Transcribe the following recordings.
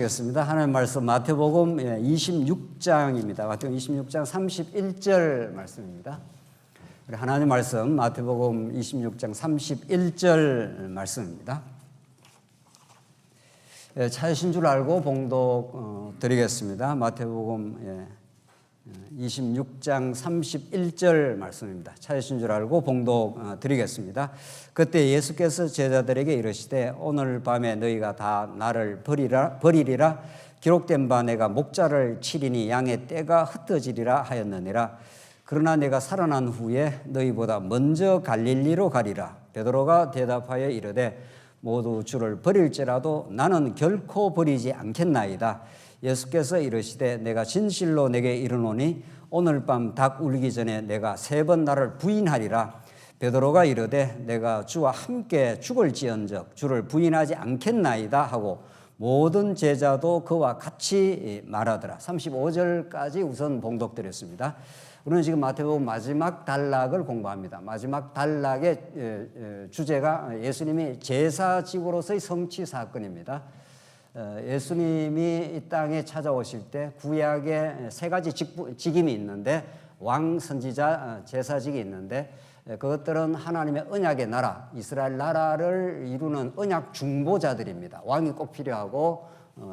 겠습니다. 하나님 말씀 마태복음 26장입니다. 마태복음 26장 31절 말씀입니다. 우리 하나님 말씀 마태복음 26장 31절 말씀입니다. 찾으신 줄 알고 봉독 드리겠습니다. 마태복음 26장 31절 말씀입니다. 찾으신 줄 알고 봉독 드리겠습니다. 그때 예수께서 제자들에게 이르시되 오늘 밤에 너희가 다 나를 버리리라. 기록된 바 내가 목자를 치리니 양의 떼가 흩어지리라 하였느니라. 그러나 내가 살아난 후에 너희보다 먼저 갈릴리로 가리라. 베드로가 대답하여 이르되 모두 주를 버릴지라도 나는 결코 버리지 않겠나이다. 예수께서 이르시되 내가 진실로 내게 이르노니 오늘 밤 닭 울기 전에 내가 3번 나를 부인하리라. 베드로가 이르되 내가 주와 함께 죽을지언정 주를 부인하지 않겠나이다 하고 모든 제자도 그와 같이 말하더라. 35절까지 우선 봉독드렸습니다. 우리는 지금 마태복음 마지막 단락을 공부합니다. 마지막 단락의 주제가 예수님이 제사직으로서의 성취 사건입니다. 예수님이 이 땅에 찾아오실 때 구약에 3가지 직임이 있는데 왕, 선지자, 제사직이 있는데 그것들은 하나님의 언약의 나라, 이스라엘 나라를 이루는 언약 중보자들입니다. 왕이 꼭 필요하고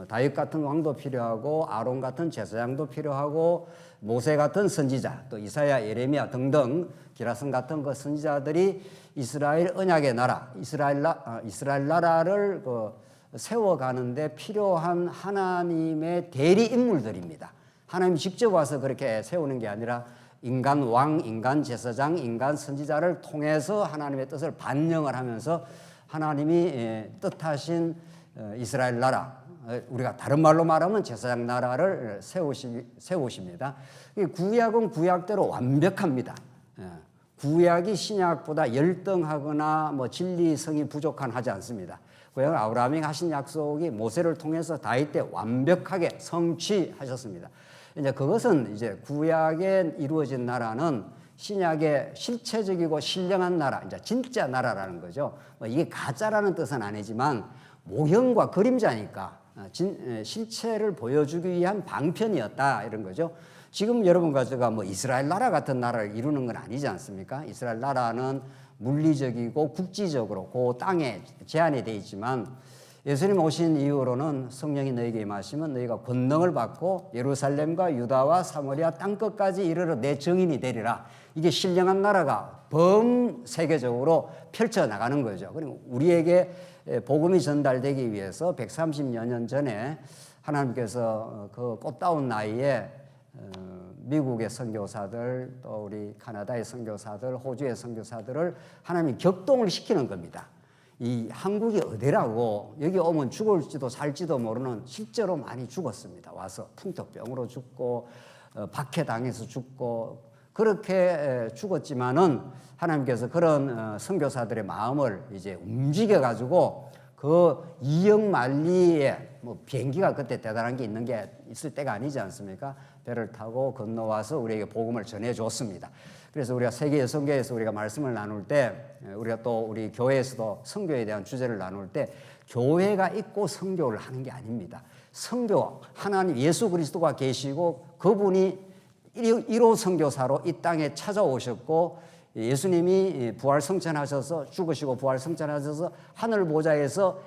다윗 같은 왕도 필요하고 아론 같은 제사장도 필요하고 모세 같은 선지자, 또 이사야, 예레미야 등등 기라성 같은 그 선지자들이 이스라엘 언약의 나라, 이스라엘 나라를 세워가는데 필요한 하나님의 대리 인물들입니다. 하나님이 직접 와서 그렇게 세우는 게 아니라 인간 왕, 인간 제사장, 인간 선지자를 통해서 하나님의 뜻을 반영을 하면서 하나님이 뜻하신 이스라엘 나라, 우리가 다른 말로 말하면 제사장 나라를 세우십니다. 구약은 구약대로 완벽합니다. 구약이 신약보다 열등하거나 진리성이 부족한 하지 않습니다. 구약은 아브라함이 하신 약속이 모세를 통해서 다윗 때 완벽하게 성취하셨습니다. 이제 그것은 이제 구약에 이루어진 나라는 신약의 실체적이고 신령한 나라, 이제 진짜 나라라는 거죠. 이게 가짜라는 뜻은 아니지만 모형과 그림자니까 실체를 보여주기 위한 방편이었다 이런 거죠. 지금 여러분과 제가 이스라엘 나라 같은 나라를 이루는 건 아니지 않습니까? 이스라엘 나라는 물리적이고 국지적으로 그 땅에 제한이 되어 있지만 예수님 오신 이후로는 성령이 너희에게 임하시면 너희가 권능을 받고 예루살렘과 유다와 사마리아 땅끝까지 이르러 내 증인이 되리라. 이게 신령한 나라가 범세계적으로 펼쳐나가는 거죠. 그리고 우리에게 복음이 전달되기 위해서 130여 년 전에 하나님께서 그 꽃다운 나이에 미국의 선교사들, 또 우리 카나다의 선교사들, 호주의 선교사들을 하나님이 격동을 시키는 겁니다. 이 한국이 어디라고 여기 오면 죽을지도 살지도 모르는 실제로 많이 죽었습니다. 와서 풍토병으로 죽고 박해당해서 죽고 그렇게 죽었지만은 하나님께서 그런 선교사들의 마음을 이제 움직여 가지고 그 2억 마리의 비행기가 그때 대단한 게 있는 게 있을 때가 아니지 않습니까? 배를 타고 건너와서 우리에게 복음을 전해 줬습니다. 그래서 우리가 세계 여성교회에서 우리가 말씀을 나눌 때 우리가 또 우리 교회에서도 선교에 대한 주제를 나눌 때 교회가 있고 선교를 하는 게 아닙니다. 선교, 하나님 예수 그리스도가 계시고 그분이 1호 선교사로 이 땅에 찾아오셨고 예수님이 부활 성천하셔서 죽으시고 부활 성천하셔서 하늘 보좌에서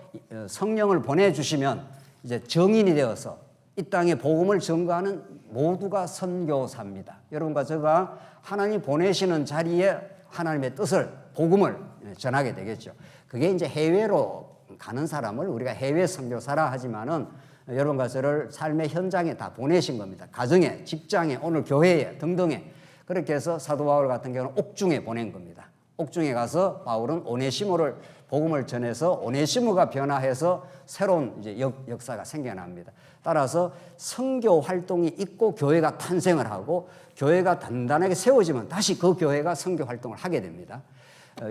성령을 보내주시면 이제 정인이 되어서 이 땅에 복음을 전거하는 모두가 선교사입니다. 여러분과 제가 하나님 보내시는 자리에 하나님의 뜻을, 복음을 전하게 되겠죠. 그게 이제 해외로 가는 사람을 우리가 해외 선교사라 하지만은 여러분과 저를 삶의 현장에 다 보내신 겁니다. 가정에, 직장에, 오늘 교회에 등등에. 그렇게 해서 사도 바울 같은 경우는 옥중에 보낸 겁니다. 옥중에 가서 바울은 오네시모를 복음을 전해서 오네시모가 변화해서 새로운 이제 역사가 생겨납니다. 따라서 선교 활동이 있고 교회가 탄생을 하고 교회가 단단하게 세워지면 다시 그 교회가 선교 활동을 하게 됩니다.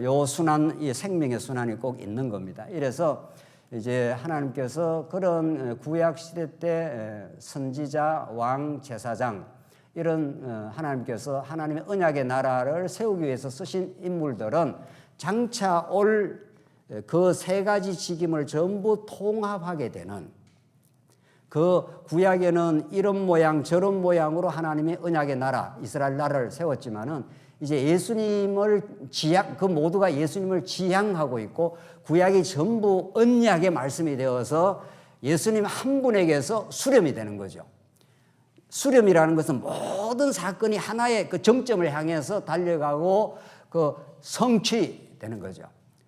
요 순환, 이 생명의 순환이 꼭 있는 겁니다. 이래서 이제 하나님께서 그런 구약 시대 때 선지자, 왕, 제사장 이런 하나님께서 하나님의 언약의 나라를 세우기 위해서 쓰신 인물들은 장차 올 그 3가지 직임을 전부 통합하게 되는 그 구약에는 이런 모양 저런 모양으로 하나님의 언약의 나라 이스라엘 나라를 세웠지만은 이제 예수님을 그 모두가 예수님을 지향하고 있고 구약이 전부 언약의 말씀이 되어서 예수님 한 분에게서 수렴이 되는 거죠. 수렴이라는 것은 모든 사건이 하나의 그 정점을 향해서 달려가고 그 성취되는 거죠.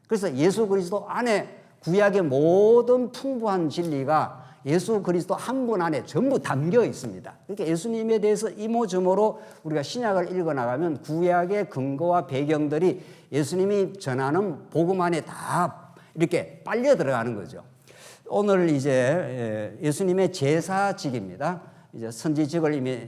그래서 예수 그리스도 안에 구약의 모든 풍부한 진리가 예수 그리스도 한 분 안에 전부 담겨 있습니다. 그러니까 예수님에 대해서 이모저모로 우리가 신약을 읽어나가면 구약의 근거와 배경들이 예수님이 전하는 복음 안에 다 이렇게 빨려 들어가는 거죠. 오늘 이제 예수님의 제사직입니다. 이제 선지직을 이미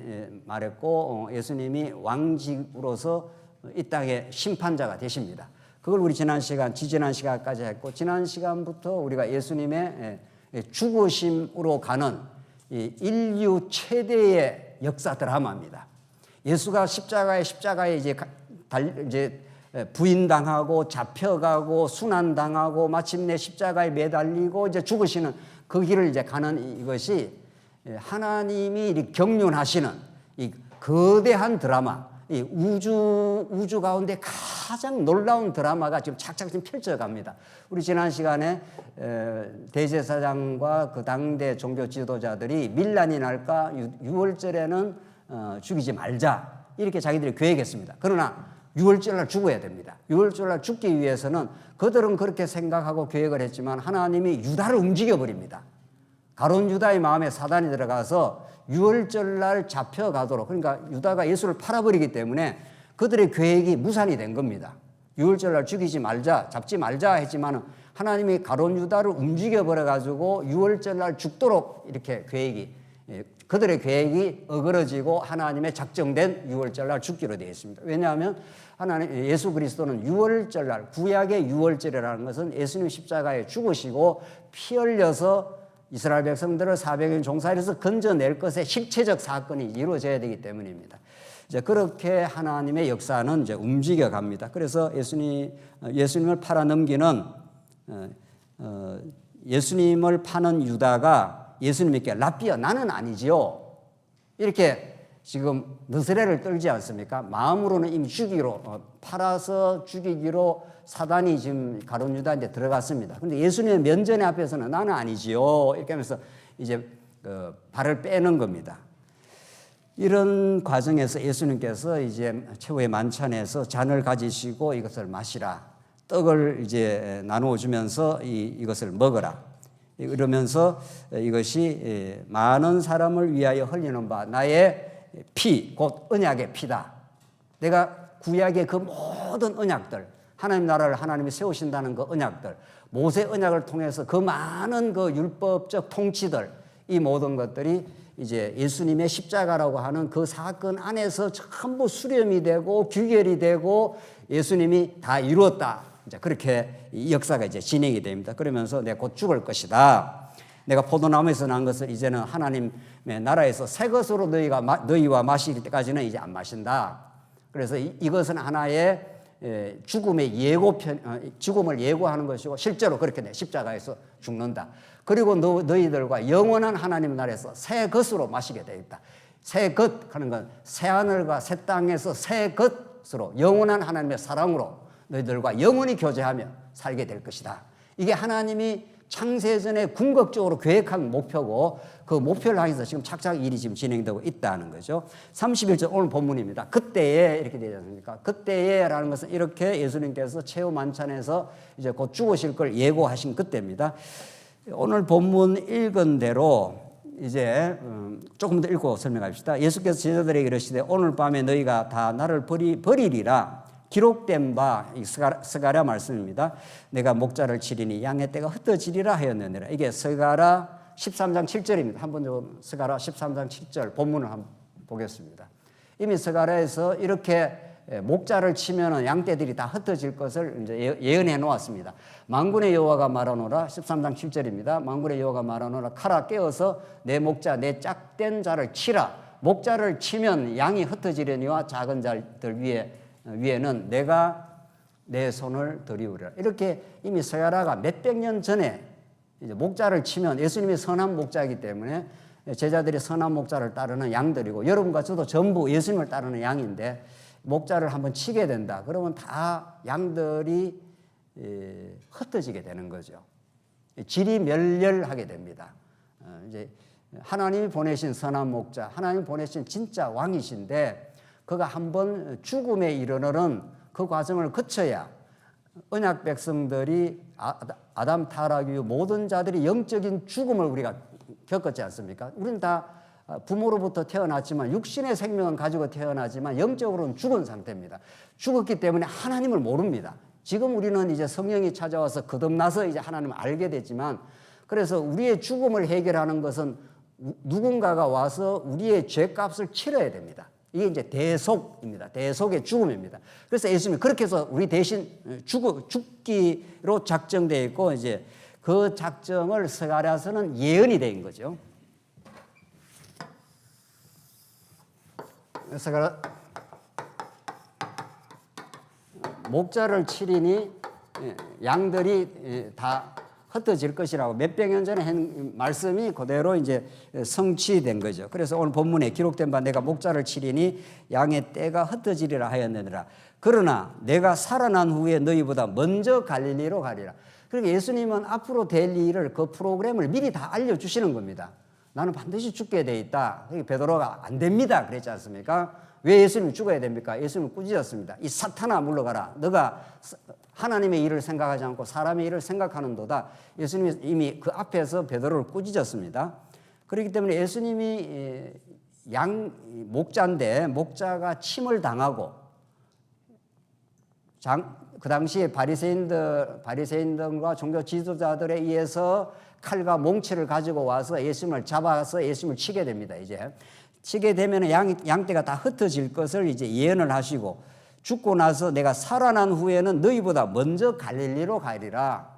말했고 예수님이 왕직으로서 이 땅의 심판자가 되십니다. 그걸 우리 지난 시간까지 했고 지난 시간부터 우리가 예수님의 죽으심으로 가는 이 인류 최대의 역사 드라마입니다. 예수가 십자가에 이제 부인당하고 잡혀가고 순환당하고 마침내 십자가에 매달리고 이제 죽으시는 그 길을 이제 가는 이것이 하나님이 경륜하시는 이 거대한 드라마, 이 우주 가운데 가장 놀라운 드라마가 지금 착착 펼쳐갑니다. 우리 지난 시간에 대제사장과 그 당대 종교 지도자들이 밀란이 날까 6월절에는 죽이지 말자 이렇게 자기들이 계획했습니다. 그러나 6월절날 죽어야 됩니다. 6월절날 죽기 위해서는 그들은 그렇게 생각하고 계획을 했지만 하나님이 유다를 움직여버립니다. 가룟 유다의 마음에 사단이 들어가서 6월절날 잡혀가도록, 그러니까 유다가 예수를 팔아버리기 때문에 그들의 계획이 무산이 된 겁니다. 6월절날 죽이지 말자, 잡지 말자 했지만 하나님이 가룟 유다를 움직여버려가지고 6월절날 죽도록 이렇게 그들의 계획이 어그러지고 하나님의 작정된 6월절날 죽기로 되어 있습니다. 왜냐하면 예수 그리스도는 6월절날, 구약의 6월절이라는 것은 예수님 십자가에 죽으시고 피 흘려서 이스라엘 백성들을 400일 종살이에서 건져낼 것의 실체적 사건이 이루어져야 되기 때문입니다. 이제 그렇게 하나님의 역사는 이제 움직여 갑니다. 그래서 예수님을 팔아 넘기는 예수님을 파는 유다가 예수님께 랍비여 나는 아니지요. 이렇게 지금 너스레를 떨지 않습니까? 마음으로는 이미 팔아서 죽이기로 사단이 지금 가룟 유다한테 들어갔습니다. 그런데 예수님의 면전의 앞에서는 나는 아니지요. 이렇게 하면서 이제 발을 빼는 겁니다. 이런 과정에서 예수님께서 이제 최후의 만찬에서 잔을 가지시고 이것을 마시라. 떡을 이제 나누어 주면서 이것을 먹어라. 이러면서 이것이 많은 사람을 위하여 흘리는 바 나의 피, 곧 언약의 피다. 내가 구약의 그 모든 언약들, 하나님 나라를 하나님이 세우신다는 그 언약들, 모세 언약을 통해서 그 많은 그 율법적 통치들, 이 모든 것들이 이제 예수님의 십자가라고 하는 그 사건 안에서 전부 수렴이 되고 규결이 되고 예수님이 다 이루었다. 이제 그렇게 이 역사가 이제 진행이 됩니다. 그러면서 내가 곧 죽을 것이다. 내가 포도나무에서 난 것을 이제는 하나님의 나라에서 새 것으로 너희와 마실 때까지는 이제 안 마신다. 그래서 이것은 하나의 죽음을 예고하는 것이고 실제로 그렇게 십자가에서 죽는다. 그리고 너희들과 영원한 하나님 나라에서 새 것으로 마시게 되겠다. 새 것 하는 건 새 하늘과 새 땅에서 새 것으로 영원한 하나님의 사랑으로 너희들과 영원히 교제하며 살게 될 것이다. 이게 하나님이 창세전에 궁극적으로 계획한 목표고 그 목표를 향해서 지금 착착 일이 지금 진행되고 있다는 거죠. 31절 오늘 본문입니다. 그때에 이렇게 되지 않습니까? 그때에라는 것은 이렇게 예수님께서 최후 만찬에서 이제 곧 죽으실 걸 예고하신 그때입니다. 오늘 본문 읽은 대로 이제 조금 더 읽고 설명합시다. 예수께서 제자들에게 이르시되 오늘 밤에 너희가 다 나를 버리리라. 기록된 바 스가랴 말씀입니다. 내가 목자를 치리니 양의 떼가 흩어지리라 하였느니라. 이게 스가랴 13장 7절입니다. 한번 스가랴 13장 7절 본문을 한번 보겠습니다. 이미 스가랴에서 이렇게 목자를 치면은 양떼들이 다 흩어질 것을 이제 예언해 놓았습니다. 만군의 여호와가 말하노라 13장 7절입니다. 만군의 여호와가 말하노라 칼아 깨어서 내 목자 내 짝된 자를 치라. 목자를 치면 양이 흩어지려니와 작은 자들 위에는 내가 내 손을 들이우리라. 이렇게 이미 스가랴가 몇백 년 전에 이제 목자를 치면 예수님이 선한 목자이기 때문에 제자들이 선한 목자를 따르는 양들이고 여러분과 저도 전부 예수님을 따르는 양인데 목자를 한번 치게 된다. 그러면 다 양들이 흩어지게 되는 거죠. 질이 멸렬하게 됩니다. 이제 하나님이 보내신 선한 목자, 하나님이 보내신 진짜 왕이신데 그가 한번 죽음에 이르는 그 과정을 거쳐야 언약 백성들이 아담 타락 이후 모든 자들이 영적인 죽음을 우리가 겪었지 않습니까? 우리는 다 부모로부터 태어났지만 육신의 생명은 가지고 태어나지만 영적으로는 죽은 상태입니다. 죽었기 때문에 하나님을 모릅니다. 지금 우리는 이제 성령이 찾아와서 거듭나서 이제 하나님을 알게 됐지만 그래서 우리의 죽음을 해결하는 것은 누군가가 와서 우리의 죄값을 치러야 됩니다. 이게 이제 대속입니다. 대속의 죽음입니다. 그래서 예수님이 그렇게 해서 우리 대신 죽기로 작정되어 있고 이제 그 작정을 스가랴서는 예언이 된 거죠. 목자를 치리니 양들이 다 흩어질 것이라고 몇백 년 전에 한 말씀이 그대로 이제 성취된 거죠. 그래서 오늘 본문에 기록된 바 내가 목자를 치리니 양의 떼가 흩어지리라 하였느니라. 그러나 내가 살아난 후에 너희보다 먼저 갈릴리로 가리라. 그러니까 예수님은 앞으로 될 일을 그 프로그램을 미리 다 알려주시는 겁니다. 나는 반드시 죽게 돼 있다. 베드로가 안 됩니다 그랬지 않습니까? 왜 예수님이 죽어야 됩니까? 예수님은 꾸짖었습니다. 이 사탄아 물러가라. 너가 하나님의 일을 생각하지 않고 사람의 일을 생각하는도다. 예수님이 이미 그 앞에서 베드로를 꾸짖었습니다. 그렇기 때문에 예수님이 목자인데 목자가 침을 당하고 그 당시에 바리새인들과 종교 지도자들에 의해서 칼과 몽치를 가지고 와서 예수님을 잡아서 예수님을 치게 됩니다. 이제 치게 되면 양떼가 다 흩어질 것을 이제 예언을 하시고 죽고 나서 내가 살아난 후에는 너희보다 먼저 갈릴리로 가리라.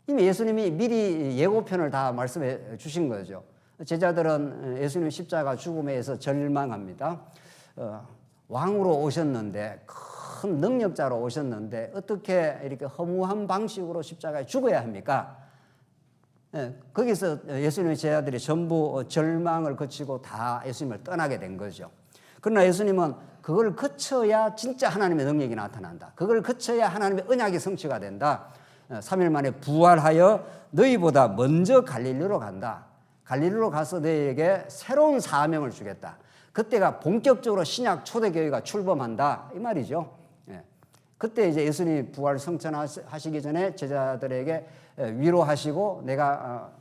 이미 예수님이 미리 예고편을 다 말씀해 주신 거죠. 제자들은 예수님 십자가 죽음에 의해서 절망합니다. 왕으로 오셨는데 큰 능력자로 오셨는데 어떻게 이렇게 허무한 방식으로 십자가에 죽어야 합니까? 거기서 예수님의 제자들이 전부 절망을 거치고 다 예수님을 떠나게 된 거죠. 그러나 예수님은 그걸 거쳐야 진짜 하나님의 능력이 나타난다. 그걸 거쳐야 하나님의 언약이 성취가 된다. 3일 만에 부활하여 너희보다 먼저 갈릴리로 간다. 갈릴리로 가서 너희에게 새로운 사명을 주겠다. 그때가 본격적으로 신약 초대교회가 출범한다. 이 말이죠. 그때 이제 예수님이 부활 성천하시기 전에 제자들에게 위로하시고 내가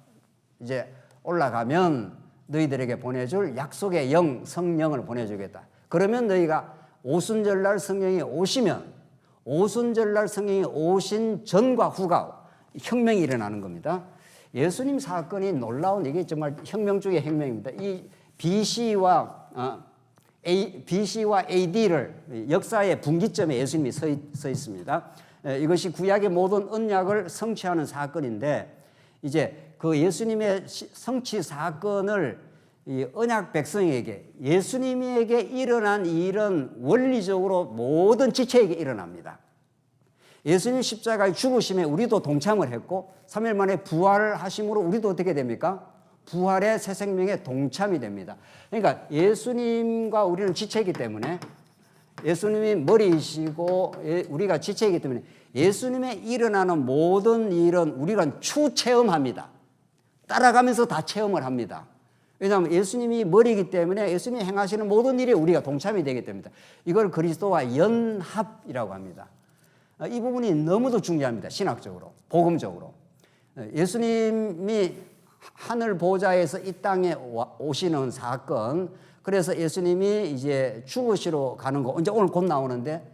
이제 올라가면 너희들에게 보내줄 약속의 영 성령을 보내주겠다. 그러면 너희가 오순절날 성령이 오시면 오순절날 성령이 오신 전과 후가 혁명이 일어나는 겁니다. 예수님 사건이 놀라운 이게 정말 혁명 중의 혁명입니다. 이 BC와 AD를 역사의 분기점에 예수님이 서 있습니다. 이것이 구약의 모든 언약을 성취하는 사건인데 이제 그 예수님의 성취 사건을 이 언약 백성에게 예수님에게 일어난 일은 원리적으로 모든 지체에게 일어납니다. 예수님 십자가의 죽으심에 우리도 동참을 했고 3일 만에 부활하심으로 우리도 어떻게 됩니까? 부활의 새 생명에 동참이 됩니다. 그러니까 예수님과 우리는 지체이기 때문에 예수님이 머리이시고 우리가 지체이기 때문에 예수님의 일어나는 모든 일은 우리가 추체험합니다. 따라가면서 다 체험을 합니다. 왜냐하면 예수님이 머리이기 때문에 예수님이 행하시는 모든 일에 우리가 동참이 되기 때문이다. 이걸 그리스도와 연합이라고 합니다. 이 부분이 너무도 중요합니다. 신학적으로, 복음적으로. 예수님이 하늘 보좌에서 이 땅에 오시는 사건, 그래서 예수님이 이제 죽으시러 가는 거, 이제 오늘 곧 나오는데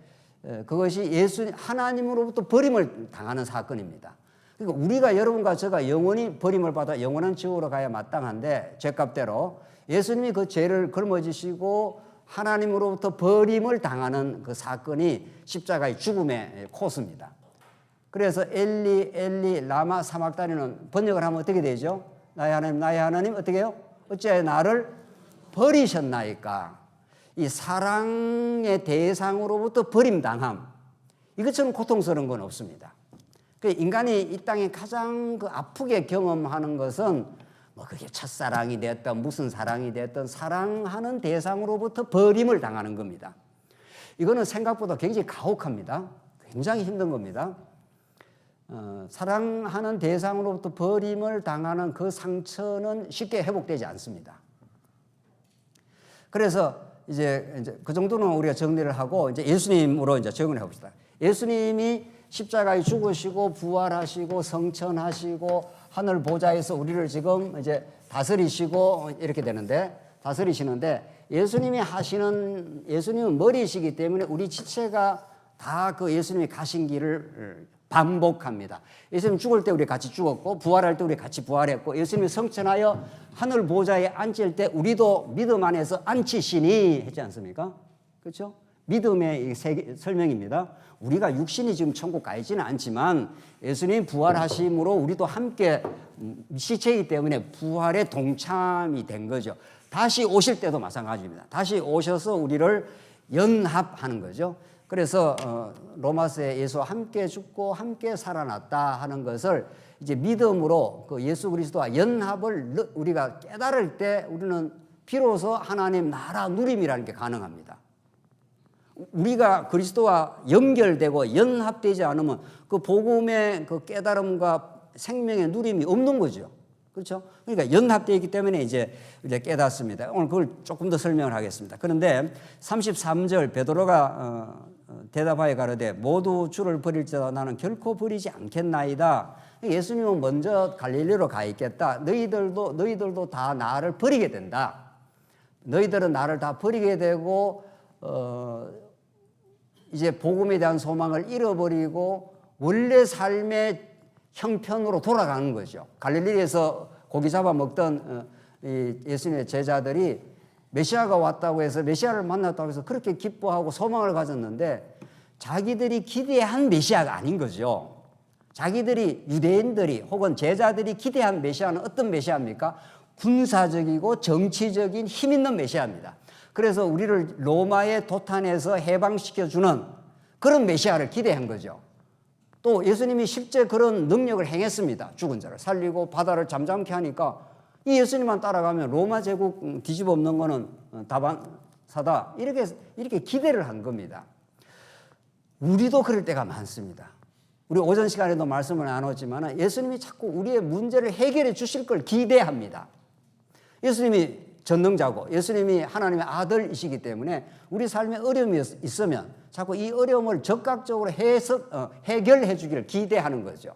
그것이 하나님으로부터 버림을 당하는 사건입니다. 그러니까 우리가 여러분과 제가 영원히 버림을 받아 영원한 지옥으로 가야 마땅한데 죄값대로 예수님이 그 죄를 걸머지시고 하나님으로부터 버림을 당하는 그 사건이 십자가의 죽음의 코스입니다. 그래서 엘리 엘리 라마 사막다니는 번역을 하면 어떻게 되죠? 나의 하나님 어떻게 해요? 어찌하여 나를 버리셨나이까? 이 사랑의 대상으로부터 버림당함, 이것처럼 고통스러운 건 없습니다. 그 인간이 이 땅에 가장 그 아프게 경험하는 것은 뭐 그게 첫사랑이 됐든 무슨 사랑이 됐든 사랑하는 대상으로부터 버림을 당하는 겁니다. 이거는 생각보다 굉장히 가혹합니다. 굉장히 힘든 겁니다. 사랑하는 대상으로부터 버림을 당하는 그 상처는 쉽게 회복되지 않습니다. 그래서 이제 그 정도는 우리가 정리를 하고 이제 예수님으로 이제 적응을 해봅시다. 예수님이 십자가에 죽으시고 부활하시고 성천하시고 하늘 보좌에서 우리를 지금 이제 다스리시고 이렇게 되는데 다스리시는데 예수님은 머리이시기 때문에 우리 지체가 다 그 예수님이 가신 길을 반복합니다. 예수님 죽을 때 우리 같이 죽었고 부활할 때 우리 같이 부활했고 예수님이 성천하여 하늘 보좌에 앉을 때 우리도 믿음 안에서 앉히시니 했지 않습니까? 그렇죠? 믿음의 설명입니다. 우리가 육신이 지금 천국 가 있지는 않지만 예수님 부활하심으로 우리도 함께 시체이기 때문에 부활에 동참이 된 거죠. 다시 오실 때도 마찬가지입니다. 다시 오셔서 우리를 연합하는 거죠. 그래서 로마서에 예수와 함께 죽고 함께 살아났다 하는 것을 이제 믿음으로 그 예수 그리스도와 연합을 우리가 깨달을 때 우리는 비로소 하나님 나라 누림이라는 게 가능합니다. 우리가 그리스도와 연결되고 연합되지 않으면 그 복음의 그 깨달음과 생명의 누림이 없는 거죠. 그렇죠? 그러니까 연합되어 있기 때문에 이제 깨닫습니다. 오늘 그걸 조금 더 설명을 하겠습니다. 그런데 33절 베드로가 대답하여 가로되 모두 주를 버릴지라도 나는 결코 버리지 않겠나이다. 예수님은 먼저 갈릴리로 가 있겠다. 너희들도 다 나를 버리게 된다. 너희들은 나를 다 버리게 되고 이제 복음에 대한 소망을 잃어버리고 원래 삶의 형편으로 돌아가는 거죠. 갈릴리에서 고기 잡아 먹던 예수님의 제자들이 메시아가 왔다고 해서 메시아를 만났다고 해서 그렇게 기뻐하고 소망을 가졌는데 자기들이 기대한 메시아가 아닌 거죠. 자기들이 유대인들이 혹은 제자들이 기대한 메시아는 어떤 메시아입니까? 군사적이고 정치적인 힘 있는 메시아입니다. 그래서 우리를 로마의 도탄에서 해방시켜주는 그런 메시아를 기대한 거죠. 또 예수님이 실제 그런 능력을 행했습니다. 죽은 자를 살리고 바다를 잠잠케 하니까 이 예수님만 따라가면 로마 제국 뒤집어 엎는 거는 다반사다. 이렇게 기대를 한 겁니다. 우리도 그럴 때가 많습니다. 우리 오전 시간에도 말씀을 나눴지만 예수님이 자꾸 우리의 문제를 해결해 주실 걸 기대합니다. 예수님이 전능자고 예수님이 하나님의 아들이시기 때문에 우리 삶에 어려움이 있으면 자꾸 이 어려움을 적극적으로 해결해 주기를 기대하는 거죠.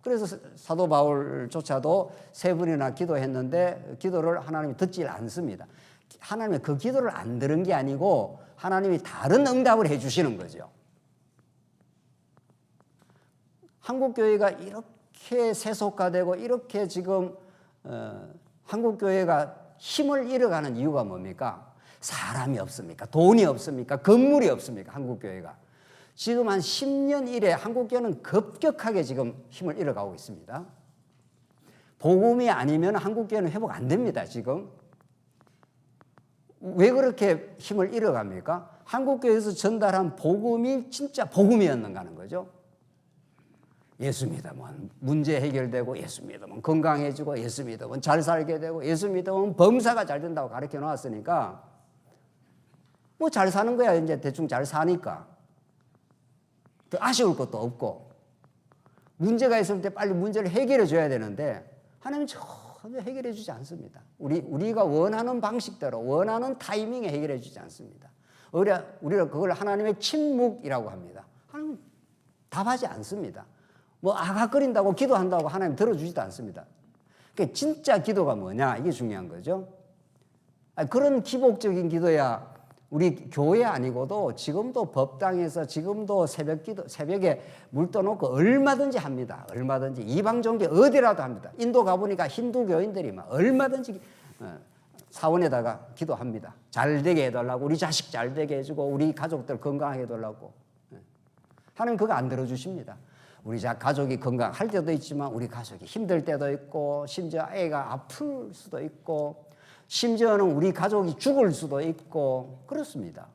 그래서 사도 바울조차도 3번이나 기도했는데 기도를 하나님이 듣지 않습니다. 하나님이 그 기도를 안 들은 게 아니고 하나님이 다른 응답을 해 주시는 거죠. 한국교회가 이렇게 세속화되고 이렇게 지금 한국교회가 힘을 잃어가는 이유가 뭡니까? 사람이 없습니까? 돈이 없습니까? 건물이 없습니까? 한국교회가. 지금 한 10년 이래 한국교회는 급격하게 지금 힘을 잃어가고 있습니다. 복음이 아니면 한국교회는 회복 안 됩니다, 지금. 왜 그렇게 힘을 잃어갑니까? 한국교회에서 전달한 복음이 진짜 복음이었는가 하는 거죠. 예수 믿으면 문제 해결되고 예수 믿으면 건강해지고 예수 믿으면 잘 살게 되고 예수 믿으면 범사가 잘 된다고 가르쳐 놨으니까 뭐 잘 사는 거야. 이제 대충 잘 사니까 더 아쉬울 것도 없고 문제가 있을 때 빨리 문제를 해결해 줘야 되는데 하나님은 전혀 해결해 주지 않습니다. 우리가 원하는 방식대로 원하는 타이밍에 해결해 주지 않습니다. 우리가 그걸 하나님의 침묵이라고 합니다. 하나님 답하지 않습니다. 뭐 아각거린다고 기도한다고 하나님 들어주지도 않습니다. 그러니까 진짜 기도가 뭐냐 이게 중요한 거죠. 그런 기복적인 기도야 우리 교회 아니고도 지금도 법당에서 지금도 새벽에 물 떠놓고 얼마든지 합니다. 얼마든지 이방 종교 어디라도 합니다. 인도 가보니까 힌두 교인들이 막 얼마든지 사원에다가 기도합니다. 잘 되게 해달라고 우리 자식 잘 되게 해주고 우리 가족들 건강하게 해달라고. 하나님 그거 안 들어주십니다. 우리 가족이 건강할 때도 있지만 우리 가족이 힘들 때도 있고 심지어 애가 아플 수도 있고 심지어는 우리 가족이 죽을 수도 있고 그렇습니다.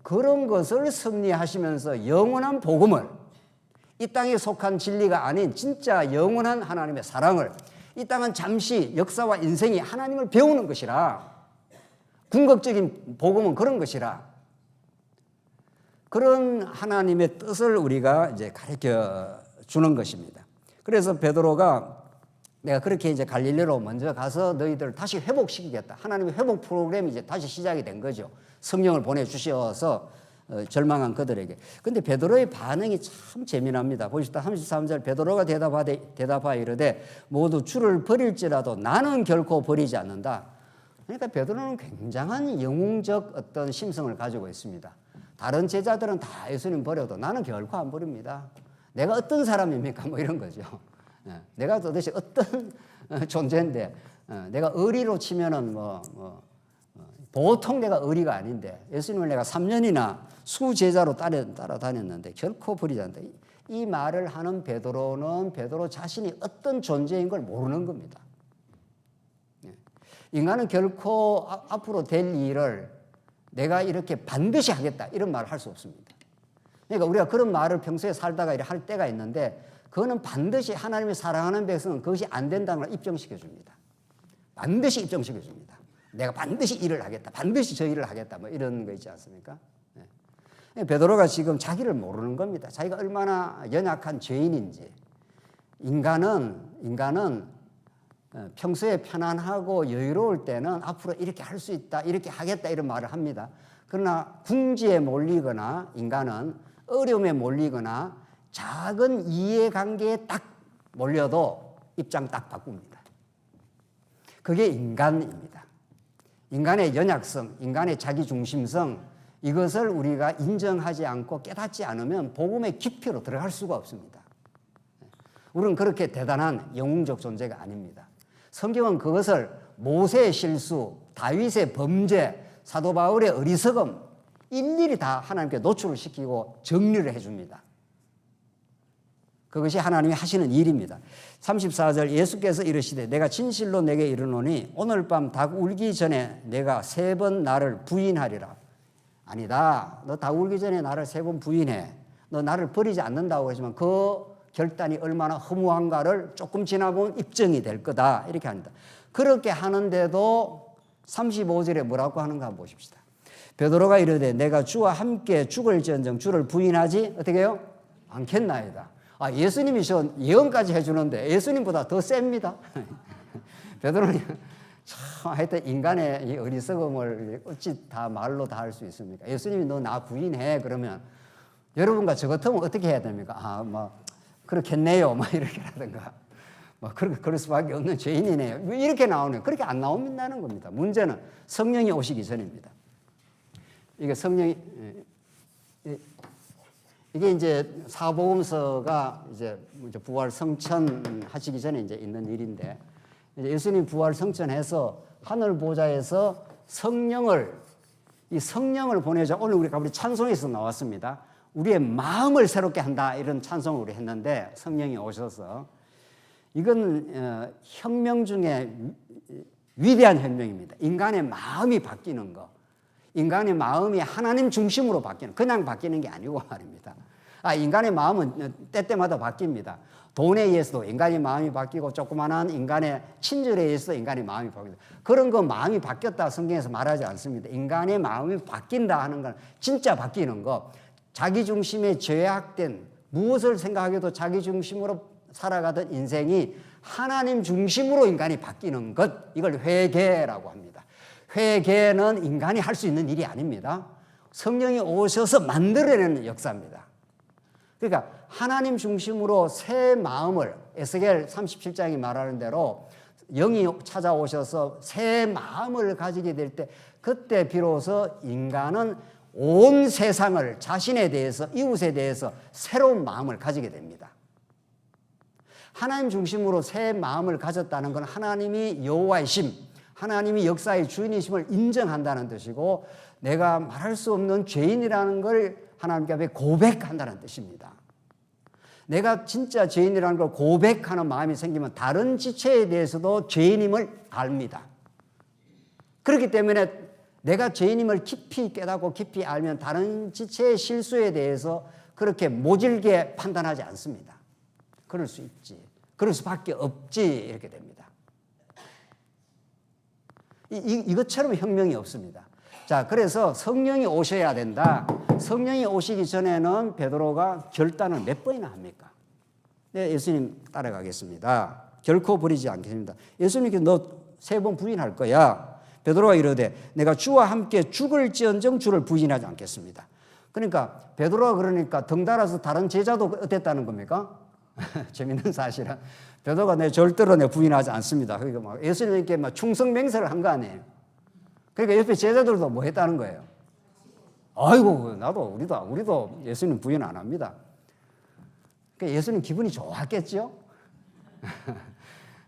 그런 것을 섭리하시면서 영원한 복음을 이 땅에 속한 진리가 아닌 진짜 영원한 하나님의 사랑을, 이 땅은 잠시 역사와 인생이 하나님을 배우는 것이라, 궁극적인 복음은 그런 것이라, 그런 하나님의 뜻을 우리가 이제 가르쳐 주는 것입니다. 그래서 베드로가 내가 그렇게 이제 갈릴리로 먼저 가서 너희들을 다시 회복시키겠다. 하나님의 회복 프로그램이 이제 다시 시작이 된 거죠. 성령을 보내주셔서 절망한 그들에게. 근데 베드로의 반응이 참 재미납니다. 보시다 33절 베드로가 대답하여 이르되 모두 주를 버릴지라도 나는 결코 버리지 않는다. 그러니까 베드로는 굉장한 영웅적 어떤 심성을 가지고 있습니다. 다른 제자들은 다 예수님 버려도 나는 결코 안 버립니다. 내가 어떤 사람입니까? 뭐 이런 거죠. 내가 도대체 어떤 존재인데, 내가 의리로 치면은 보통 내가 의리가 아닌데, 예수님을 내가 3년이나 수제자로 따라다녔는데 결코 버리지 않는다. 이 말을 하는 베드로는 베드로 자신이 어떤 존재인 걸 모르는 겁니다. 인간은 결코 앞으로 될 일을 내가 이렇게 반드시 하겠다 이런 말을 할 수 없습니다. 그러니까 우리가 그런 말을 평소에 살다가 할 때가 있는데, 그거는 반드시 하나님이 사랑하는 백성은 그것이 안 된다는 걸 입증시켜 줍니다. 반드시 입증시켜 줍니다. 내가 반드시 일을 하겠다, 반드시 저 일을 하겠다, 뭐 이런 거 있지 않습니까? 베드로가 지금 자기를 모르는 겁니다. 자기가 얼마나 연약한 죄인인지. 인간은 평소에 편안하고 여유로울 때는 앞으로 이렇게 할 수 있다, 이렇게 하겠다 이런 말을 합니다. 그러나 궁지에 몰리거나 인간은 어려움에 몰리거나 작은 이해관계에 딱 몰려도 입장 딱 바꿉니다. 그게 인간입니다. 인간의 연약성, 인간의 자기중심성, 이것을 우리가 인정하지 않고 깨닫지 않으면 복음의 깊이로 들어갈 수가 없습니다. 우리는 그렇게 대단한 영웅적 존재가 아닙니다. 성경은 그것을 모세의 실수, 다윗의 범죄, 사도 바울의 어리석음 일일이 다 하나님께 노출을 시키고 정리를 해줍니다. 그것이 하나님이 하시는 일입니다. 34절 예수께서 이르시되 내가 진실로 내게 이르노니 오늘 밤 닭 울기 전에 내가 3번 나를 부인하리라. 아니다. 너 닭 울기 전에 나를 3번 부인해. 너 나를 버리지 않는다고 하지만 그 결단이 얼마나 허무한가를 조금 지나보면 입증이 될 거다. 이렇게 합니다. 그렇게 하는데도 35절에 뭐라고 하는가 한번 보십시다. 베드로가 이르되 내가 주와 함께 죽을지언정 주를 부인하지 어떻게 해요? 않겠나이다. 예수님이 저 예언까지 해주는데 예수님보다 더 셉니다. 베드로는 참 하여튼 인간의 이 어리석음을 어찌 다 말로 다 할 수 있습니까? 예수님이 너 나 부인해 그러면 여러분과 저 같으면 어떻게 해야 됩니까? 그렇겠네요. 이렇게 하든가. 그럴 수밖에 없는 죄인이네요. 이렇게 나오네요. 그렇게 안 나온다는 겁니다. 문제는 성령이 오시기 전입니다. 이게 성령이, 이게 이제 사복음서가 이제 부활 성천 하시기 전에 이제 있는 일인데, 이제 예수님 부활 성천해서 하늘 보좌에서 이 성령을 보내자. 오늘 우리 찬송에서 나왔습니다. 우리의 마음을 새롭게 한다 이런 찬송을 우리 했는데 성령이 오셔서 이건 혁명 중에 위대한 혁명입니다. 인간의 마음이 바뀌는 거. 인간의 마음이 하나님 중심으로 그냥 바뀌는 게 아니고 말입니다. 인간의 마음은 때때마다 바뀝니다. 돈에 의해서도 인간의 마음이 바뀌고 조그마한 인간의 친절에 의해서도 인간의 마음이 바뀝니다. 그런 거 마음이 바뀌었다 성경에서 말하지 않습니다. 인간의 마음이 바뀐다 하는 건 진짜 바뀌는 거. 자기 중심에 죄악된 무엇을 생각하기도 자기 중심으로 살아가던 인생이 하나님 중심으로 인간이 바뀌는 것, 이걸 회개라고 합니다. 회개는 인간이 할 수 있는 일이 아닙니다. 성령이 오셔서 만들어내는 역사입니다. 그러니까 하나님 중심으로 새 마음을 에스겔 37장이 말하는 대로 영이 찾아오셔서 새 마음을 가지게 될 때 그때 비로소 인간은 온 세상을 자신에 대해서 이웃에 대해서 새로운 마음을 가지게 됩니다. 하나님 중심으로 새 마음을 가졌다는 건 하나님이 여호와이심, 하나님이 역사의 주인이심을 인정한다는 뜻이고 내가 말할 수 없는 죄인이라는 걸 하나님께 앞에 고백한다는 뜻입니다. 내가 진짜 죄인이라는 걸 고백하는 마음이 생기면 다른 지체에 대해서도 죄인임을 압니다. 그렇기 때문에 내가 죄인임을 깊이 깨닫고 깊이 알면 다른 지체의 실수에 대해서 그렇게 모질게 판단하지 않습니다. 그럴 수 있지. 그럴 수밖에 없지. 이렇게 됩니다. 이것처럼 혁명이 없습니다. 자, 그래서 성령이 오셔야 된다. 성령이 오시기 전에는 베드로가 결단을 몇 번이나 합니까? 네, 예수님 따라가겠습니다. 결코 버리지 않겠습니다. 예수님께서 너 3번 부인할 거야. 베드로가 이르되 내가 주와 함께 죽을지언정 주를 부인하지 않겠습니다. 그러니까 베드로가 그러니까 덩달아서 다른 제자도 어땠다는 겁니까? 재밌는 사실은 베드로가 내 절대로 내 부인하지 않습니다. 그러니까 막 예수님께 막 충성 맹세를 한 거 아니에요. 그러니까 옆에 제자들도 뭐 했다는 거예요? 아이고 나도 우리도 예수님 부인 안 합니다. 그러니까 예수님 기분이 좋았겠죠?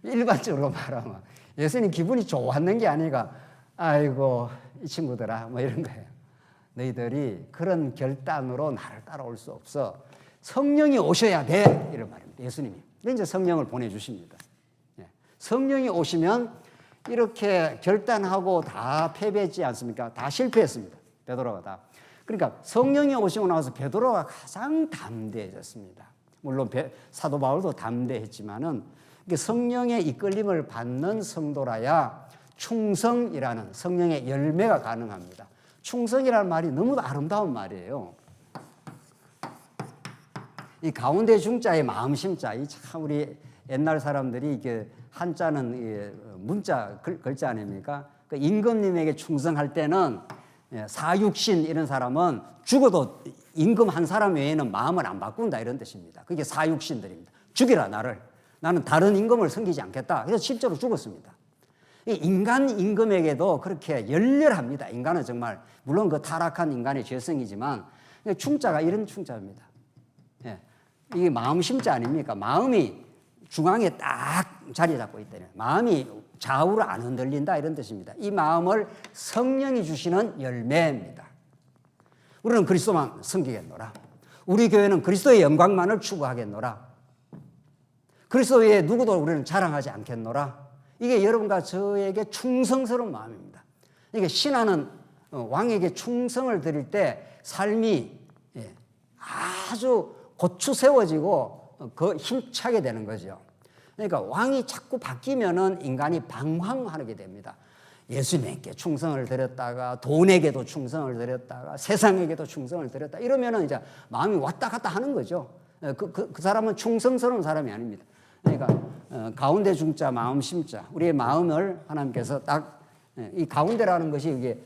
일반적으로 말하면 예수님 기분이 좋았는 게 아니라 아이고 이 친구들아 뭐 이런 거예요. 너희들이 그런 결단으로 나를 따라올 수 없어. 성령이 오셔야 돼. 이런 말입니다. 예수님이. 이제 성령을 보내주십니다. 성령이 오시면 이렇게 결단하고 다 패배했지 않습니까? 다 실패했습니다. 베드로가 다. 그러니까 성령이 오시고 나서 베드로가 가장 담대해졌습니다. 물론 사도 바울도 담대했지만은 성령의 이끌림을 받는 성도라야 충성이라는 성령의 열매가 가능합니다. 충성이라는 말이 너무 아름다운 말이에요. 이 가운데 중자의 마음심자, 이 참 우리 옛날 사람들이 이게 한자는 문자 글자 아닙니까? 그 임금님에게 충성할 때는 사육신 이런 사람은 죽어도 임금 한 사람 외에는 마음을 안 바꾼다 이런 뜻입니다. 그게 사육신들입니다. 죽이라 나를. 나는 다른 임금을 섬기지 않겠다. 그래서 실제로 죽었습니다. 인간 임금에게도 그렇게 열렬합니다. 인간은 정말 물론 그 타락한 인간의 죄성이지만 충자가 이런 충자입니다. 이게 마음심자 아닙니까? 마음이 중앙에 딱 자리 잡고 있다는 마음이 좌우로 안 흔들린다 이런 뜻입니다. 이 마음을 성령이 주시는 열매입니다. 우리는 그리스도만 섬기겠노라. 우리 교회는 그리스도의 영광만을 추구하겠노라. 그리스도 외에 누구도 우리는 자랑하지 않겠노라. 이게 여러분과 저에게 충성스러운 마음입니다. 이게 신하는 왕에게 충성을 드릴 때 삶이 아주 고추 세워지고 그 힘차게 되는 거죠. 그러니까 왕이 자꾸 바뀌면은 인간이 방황하게 됩니다. 예수님께 충성을 드렸다가 돈에게도 충성을 드렸다가 세상에게도 충성을 드렸다 이러면은 이제 마음이 왔다 갔다 하는 거죠. 그 사람은 충성스러운 사람이 아닙니다. 그러니까 가운데 중자 마음 심자 우리의 마음을 하나님께서 딱 이 가운데라는 것이 이게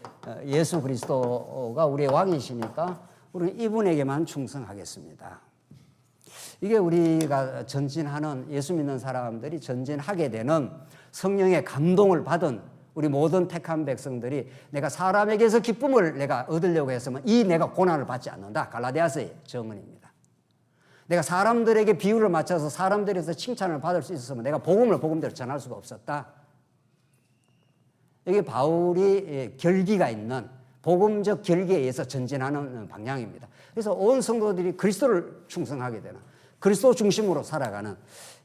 예수 그리스도가 우리의 왕이시니까 우리는 이분에게만 충성하겠습니다. 이게 우리가 전진하는 예수 믿는 사람들이 전진하게 되는 성령의 감동을 받은 우리 모든 택한 백성들이 내가 사람에게서 기쁨을 내가 얻으려고 했으면 이 내가 고난을 받지 않는다. 갈라디아서의 정언입니다. 내가 사람들에게 비유를 맞춰서 사람들에서 칭찬을 받을 수 있었으면 내가 복음을 복음대로 전할 수가 없었다. 이게 바울이 결기가 있는 복음적 결기에 의해서 전진하는 방향입니다. 그래서 온 성도들이 그리스도를 충성하게 되는 그리스도 중심으로 살아가는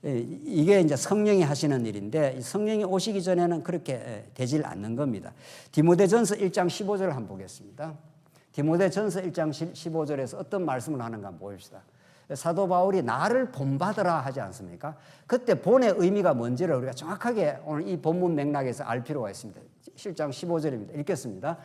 이게 이제 성령이 하시는 일인데 성령이 오시기 전에는 그렇게 되질 않는 겁니다. 디모데전서 1장 15절을 한번 보겠습니다. 디모데전서 1장 15절에서 어떤 말씀을 하는가 한번 보십시다. 사도 바울이 나를 본받으라 하지 않습니까? 그때 본의 의미가 뭔지를 우리가 정확하게 오늘 이 본문 맥락에서 알 필요가 있습니다. 7장 15절입니다. 읽겠습니다.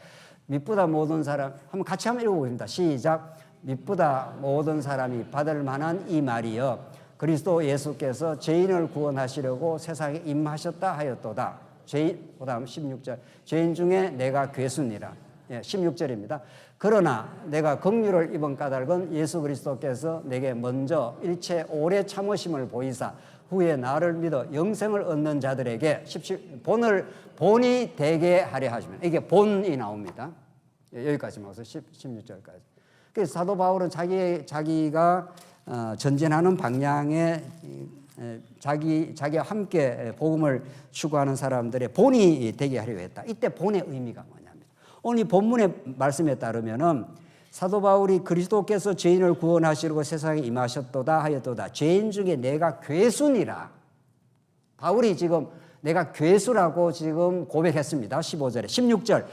밑보다 모든 사람 한번 같이 한번 읽어보겠습니다. 시작. 밑보다 모든 사람이 받을 만한 이 말이여 그리스도 예수께서 죄인을 구원하시려고 세상에 임하셨다 하였도다. 죄인, 그다음 16절. 죄인 중에 내가 괴순이라. 16절입니다. 그러나 내가 긍휼을 입은 까닭은 예수 그리스도께서 내게 먼저 일체 오래 참으심을 보이사 후에 나를 믿어 영생을 얻는 자들에게 본이 되게 하려 하시면 이게 본이 나옵니다. 여기까지 나와서 16절까지. 그래서 사도 바울은 자기가 전진하는 방향에 자기와 함께 복음을 추구하는 사람들의 본이 되게 하려고 했다. 이때 본의 의미가 뭐냐면 오늘 이 본문의 말씀에 따르면은 사도 바울이 그리스도께서 죄인을 구원하시려고 세상에 임하셨도다 하였도다. 죄인 중에 내가 괴순이라. 바울이 지금 내가 괴수라고 지금 고백했습니다. 15절에 16절.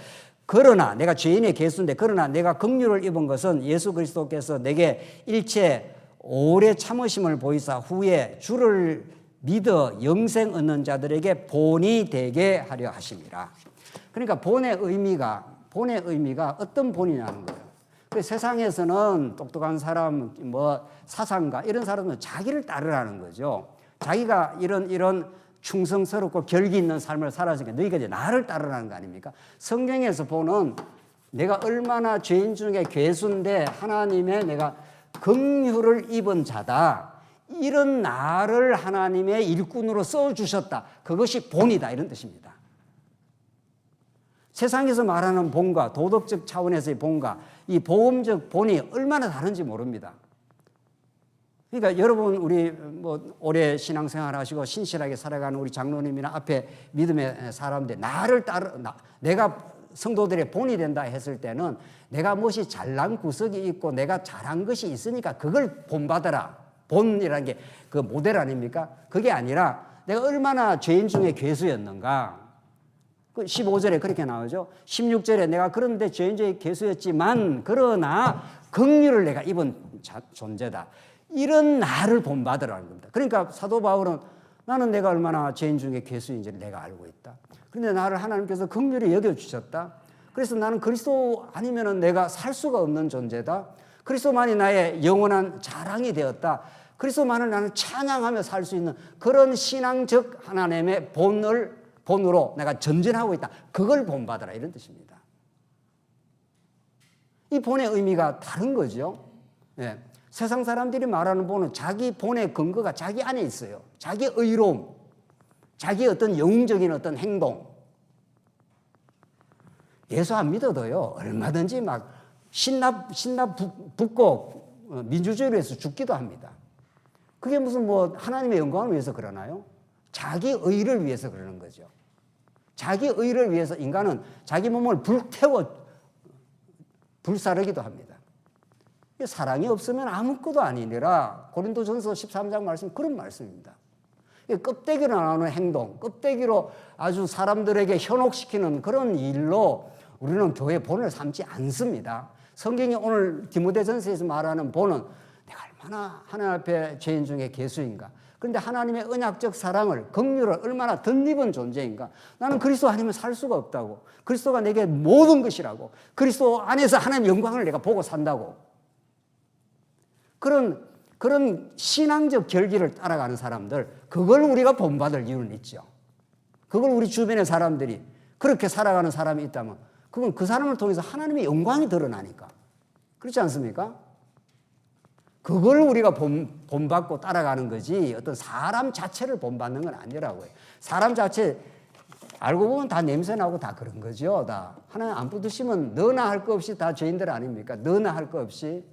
그러나 내가 죄인의 개수인데 그러나 내가 긍휼을 입은 것은 예수 그리스도께서 내게 일체 오래 참으심을 보이사 후에 주를 믿어 영생 얻는 자들에게 본이 되게 하려 하심이라. 그러니까 본의 의미가 어떤 본이냐는 거예요. 그 세상에서는 똑똑한 사람, 뭐 사상가 이런 사람은 자기를 따르라는 거죠. 자기가 이런 충성스럽고 결기 있는 삶을 살았으니까 너희가 이제 나를 따르라는 거 아닙니까? 성경에서 보는 내가 얼마나 죄인 중에 괴수인데 하나님의 내가 긍휼을 입은 자다. 이런 나를 하나님의 일꾼으로 써주셨다. 그것이 본이다 이런 뜻입니다. 세상에서 말하는 본과 도덕적 차원에서의 본과 이 보험적 본이 얼마나 다른지 모릅니다. 그러니까 여러분 우리 뭐 오래 신앙생활 하시고 신실하게 살아가는 우리 장로님이나 앞에 믿음의 사람들 내가 성도들의 본이 된다 했을 때는 내가 무엇이 잘난 구석이 있고 내가 잘한 것이 있으니까 그걸 본받아라. 본이라는 게 그 모델 아닙니까? 그게 아니라 내가 얼마나 죄인 중에 괴수였는가. 15절에 그렇게 나오죠. 16절에 내가 그런데 죄인 중에 괴수였지만 그러나 긍휼을 내가 입은 존재다. 이런 나를 본받으라는 겁니다. 그러니까 사도 바울은 나는 내가 얼마나 죄인 중에 괴수인지를 내가 알고 있다. 그런데 나를 하나님께서 긍휼히 여겨주셨다. 그래서 나는 그리스도 아니면 내가 살 수가 없는 존재다. 그리스도만이 나의 영원한 자랑이 되었다. 그리스도만을 나는 찬양하며 살 수 있는 그런 신앙적 하나님의 본으로 내가 전진하고 있다. 그걸 본받아라 이런 뜻입니다. 이 본의 의미가 다른 거죠. 예. 세상 사람들이 말하는 본은 자기 본의 근거가 자기 안에 있어요. 자기 의로움, 자기 어떤 영웅적인 어떤 행동. 예수 안 믿어도요 얼마든지 막 신나 붙고 민주주의를 위해서 죽기도 합니다. 그게 무슨 뭐 하나님의 영광을 위해서 그러나요? 자기 의를 위해서 그러는 거죠. 자기 의를 위해서 인간은 자기 몸을 불태워 불사르기도 합니다. 사랑이 없으면 아무것도 아니니라. 고린도전서 13장 말씀 그런 말씀입니다. 껍데기로 나오는 행동, 껍데기로 아주 사람들에게 현혹시키는 그런 일로 우리는 교회 본을 삼지 않습니다. 성경이 오늘 디모데전서에서 말하는 본은 내가 얼마나 하나님 앞에 죄인 중에 괴수인가. 그런데 하나님의 언약적 사랑을, 긍휼을 얼마나 덧입은 존재인가. 나는 그리스도 아니면 살 수가 없다고. 그리스도가 내게 모든 것이라고. 그리스도 안에서 하나님의 영광을 내가 보고 산다고. 그런 신앙적 결기를 따라가는 사람들, 그걸 우리가 본받을 이유는 있죠. 그걸 우리 주변의 사람들이 그렇게 살아가는 사람이 있다면 그건 그 사람을 통해서 하나님의 영광이 드러나니까. 그렇지 않습니까? 그걸 우리가 본받고 따라가는 거지 어떤 사람 자체를 본받는 건 아니라고요. 사람 자체 알고 보면 다 냄새나고 다 그런 거죠. 다 하나님 안 붙으시면 너나 할 거 없이 다 죄인들 아닙니까? 너나 할 거 없이.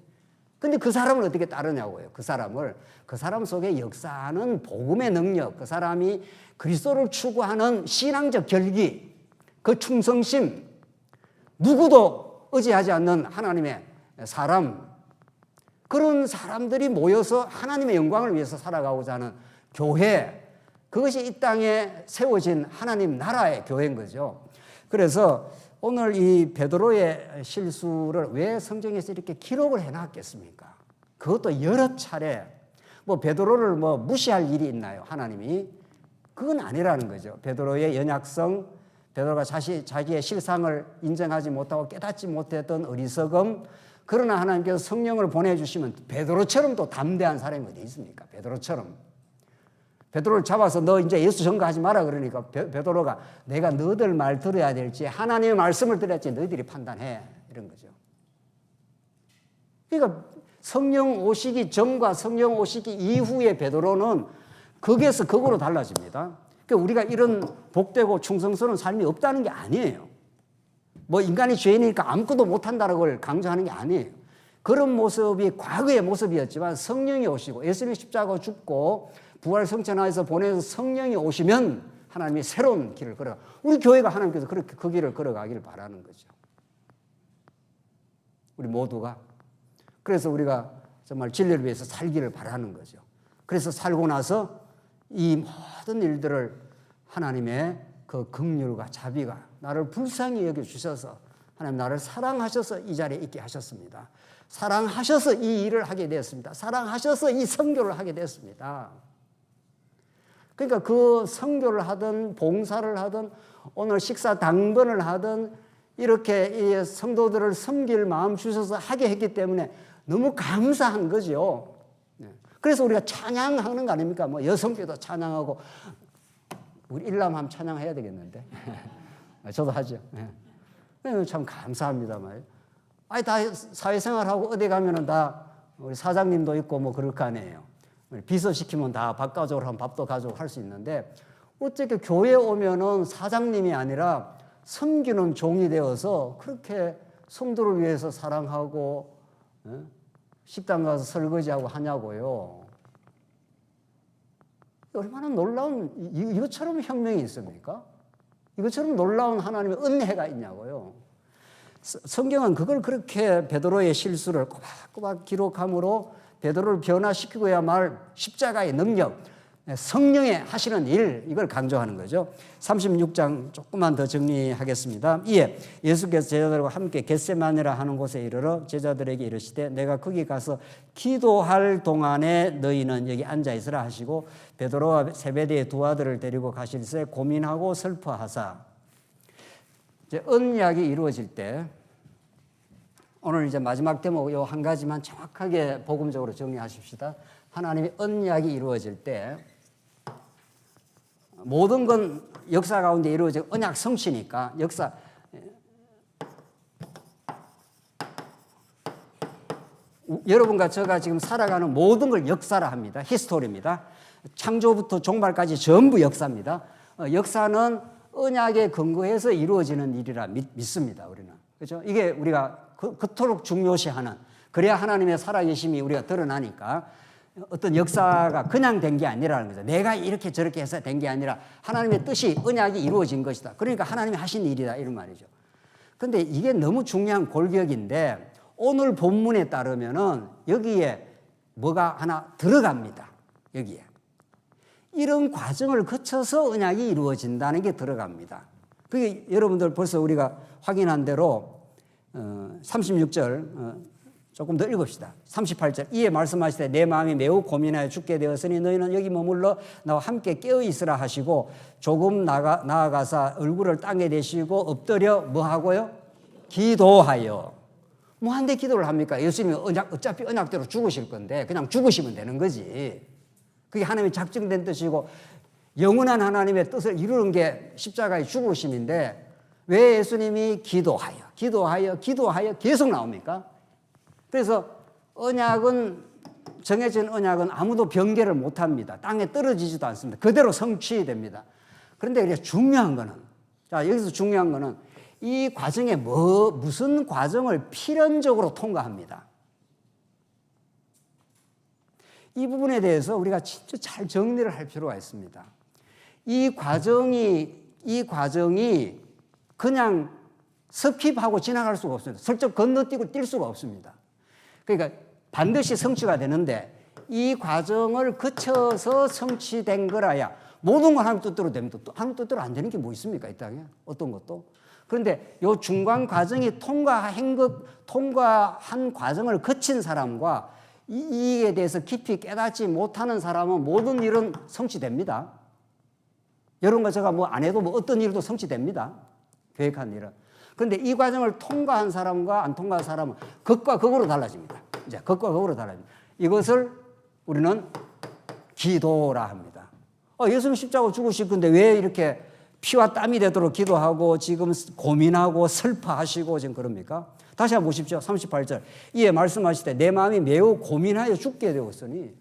근데 그 사람을 어떻게 따르냐고요. 그 사람 속에 역사하는 복음의 능력, 그 사람이 그리스도를 추구하는 신앙적 결기, 그 충성심, 누구도 의지하지 않는 하나님의 사람, 그런 사람들이 모여서 하나님의 영광을 위해서 살아가고자 하는 교회, 그것이 이 땅에 세워진 하나님 나라의 교회인 거죠. 그래서 오늘 이 베드로의 실수를 왜 성경에서 이렇게 기록을 해놨겠습니까? 그것도 여러 차례 뭐 베드로를 뭐 무시할 일이 있나요? 하나님이 그건 아니라는 거죠. 베드로의 연약성, 베드로가 자기의 실상을 인정하지 못하고 깨닫지 못했던 어리석음. 그러나 하나님께서 성령을 보내주시면 베드로처럼 또 담대한 사람이 어디 있습니까? 베드로를 잡아서 너 이제 예수 전가하지 마라 그러니까 베드로가 내가 너희들 말 들어야 될지 하나님의 말씀을 들어야 될지 너희들이 판단해 이런 거죠. 그러니까 성령 오시기 전과 성령 오시기 이후의 베드로는 극에서 극으로 달라집니다. 그러니까 우리가 이런 복되고 충성스러운 삶이 없다는 게 아니에요. 뭐 인간이 죄인이니까 아무것도 못한다는 걸 강조하는 게 아니에요. 그런 모습이 과거의 모습이었지만 성령이 오시고 예수님이 십자가 죽고 부활 성천하에서 보내서 성령이 오시면 하나님이 새로운 길을 걸어가. 우리 교회가 하나님께서 그렇게 그 길을 걸어가기를 바라는 거죠. 우리 모두가. 그래서 우리가 정말 진리를 위해서 살기를 바라는 거죠. 그래서 살고 나서 이 모든 일들을 하나님의 그 긍휼과 자비가 나를 불쌍히 여겨주셔서 하나님 나를 사랑하셔서 이 자리에 있게 하셨습니다. 사랑하셔서 이 일을 하게 되었습니다. 사랑하셔서 이 선교를 하게 되었습니다. 그러니까 그 선교를 하든 봉사를 하든 오늘 식사 당번을 하든 이렇게 이 성도들을 섬길 마음 주셔서 하게 했기 때문에 너무 감사한 거죠. 그래서 우리가 찬양하는 거 아닙니까? 뭐 여성교도 찬양하고 우리 일남하면 찬양해야 되겠는데 저도 하죠. 참 감사합니다 말이에요. 아니 다 사회생활하고 어디 가면은 다 우리 사장님도 있고 뭐 그럴 거 아니에요. 비서 시키면 다 밥 가져오라 하면 밥도 가져오고 할 수 있는데 어떻게 교회에 오면은 사장님이 아니라 섬기는 종이 되어서 그렇게 성도를 위해서 사랑하고 식당 가서 설거지하고 하냐고요. 얼마나 놀라운 이것처럼 혁명이 있습니까? 이것처럼 놀라운 하나님의 은혜가 있냐고요. 성경은 그걸 그렇게 베드로의 실수를 꼬박꼬박 기록함으로 베드로를 변화시키고야 말 십자가의 능력, 성령의 하시는 일, 이걸 강조하는 거죠. 36장 조금만 더 정리하겠습니다. 이에 예수께서 제자들과 함께 겟세마네라 하는 곳에 이르러 제자들에게 이르시되 내가 거기 가서 기도할 동안에 너희는 여기 앉아 있으라 하시고 베드로와 세베대의 두 아들을 데리고 가실새 고민하고 슬퍼하사. 이제 언약이 이루어질 때 오늘 이제 마지막 대목 요 한 가지만 정확하게 복음적으로 정리하십시다. 하나님의 언약이 이루어질 때 모든 건 역사 가운데 이루어지고 언약 성취니까 역사 여러분과 제가 지금 살아가는 모든 걸 역사라 합니다. 히스토리입니다. 창조부터 종말까지 전부 역사입니다. 역사는 언약에 근거해서 이루어지는 일이라 믿습니다. 우리는. 그렇죠? 이게 우리가 그토록 중요시하는, 그래야 하나님의 살아계심이 우리가 드러나니까 어떤 역사가 그냥 된 게 아니라는 거죠. 내가 이렇게 저렇게 해서 된 게 아니라 하나님의 뜻이 언약이 이루어진 것이다. 그러니까 하나님이 하신 일이다 이런 말이죠. 그런데 이게 너무 중요한 골격인데 오늘 본문에 따르면은 여기에 뭐가 하나 들어갑니다. 여기에 이런 과정을 거쳐서 언약이 이루어진다는 게 들어갑니다. 그게 여러분들 벌써 우리가 확인한 대로 36절 조금 더 읽읍시다. 38절 이에 말씀하시되 내 마음이 매우 고민하여 죽게 되었으니 너희는 여기 머물러 나와 함께 깨어 있으라 하시고 조금 나아가사 얼굴을 땅에 대시고 엎드려 뭐 하고요? 기도하여. 뭐 한데 기도를 합니까? 예수님이 어차피 언약대로 죽으실 건데 그냥 죽으시면 되는 거지. 그게 하나님의 작정된 뜻이고 영원한 하나님의 뜻을 이루는 게 십자가의 죽으심인데 왜 예수님이 기도하여 계속 나옵니까? 그래서 언약은 정해진 언약은 아무도 변개를 못합니다. 땅에 떨어지지도 않습니다. 그대로 성취됩니다. 그런데 중요한 거는 여기서 중요한 거는 이 과정에 무슨 과정을 필연적으로 통과합니다. 이 부분에 대해서 우리가 진짜 잘 정리를 할 필요가 있습니다. 이 과정이 그냥 스킵하고 지나갈 수가 없습니다. 슬쩍 건너뛰고 뛸 수가 없습니다. 그러니까 반드시 성취가 되는데 이 과정을 거쳐서 성취된 거라야 모든 건 하나님 뜻대로 됩니다. 하나님 뜻대로 안 되는 게 뭐 있습니까? 이 땅에 어떤 것도. 그런데 이 중간 과정이 통과한 과정을 거친 사람과 이에 대해서 깊이 깨닫지 못하는 사람은 모든 일은 성취됩니다. 이런 거 제가 뭐 안 해도 뭐 어떤 일도 성취됩니다. 계획한 일은. 그런데 이 과정을 통과한 사람과 안 통과한 사람은 극과 극으로 달라집니다. 이제 극과 극으로 달라집니다. 이것을 우리는 기도라 합니다. 예수님 십자가 죽으실 건데 왜 이렇게 피와 땀이 되도록 기도하고 지금 고민하고 슬퍼하시고 지금 그럽니까? 다시 한번 보십시오. 38절. 이에 말씀하시되 내 마음이 매우 고민하여 죽게 되었으니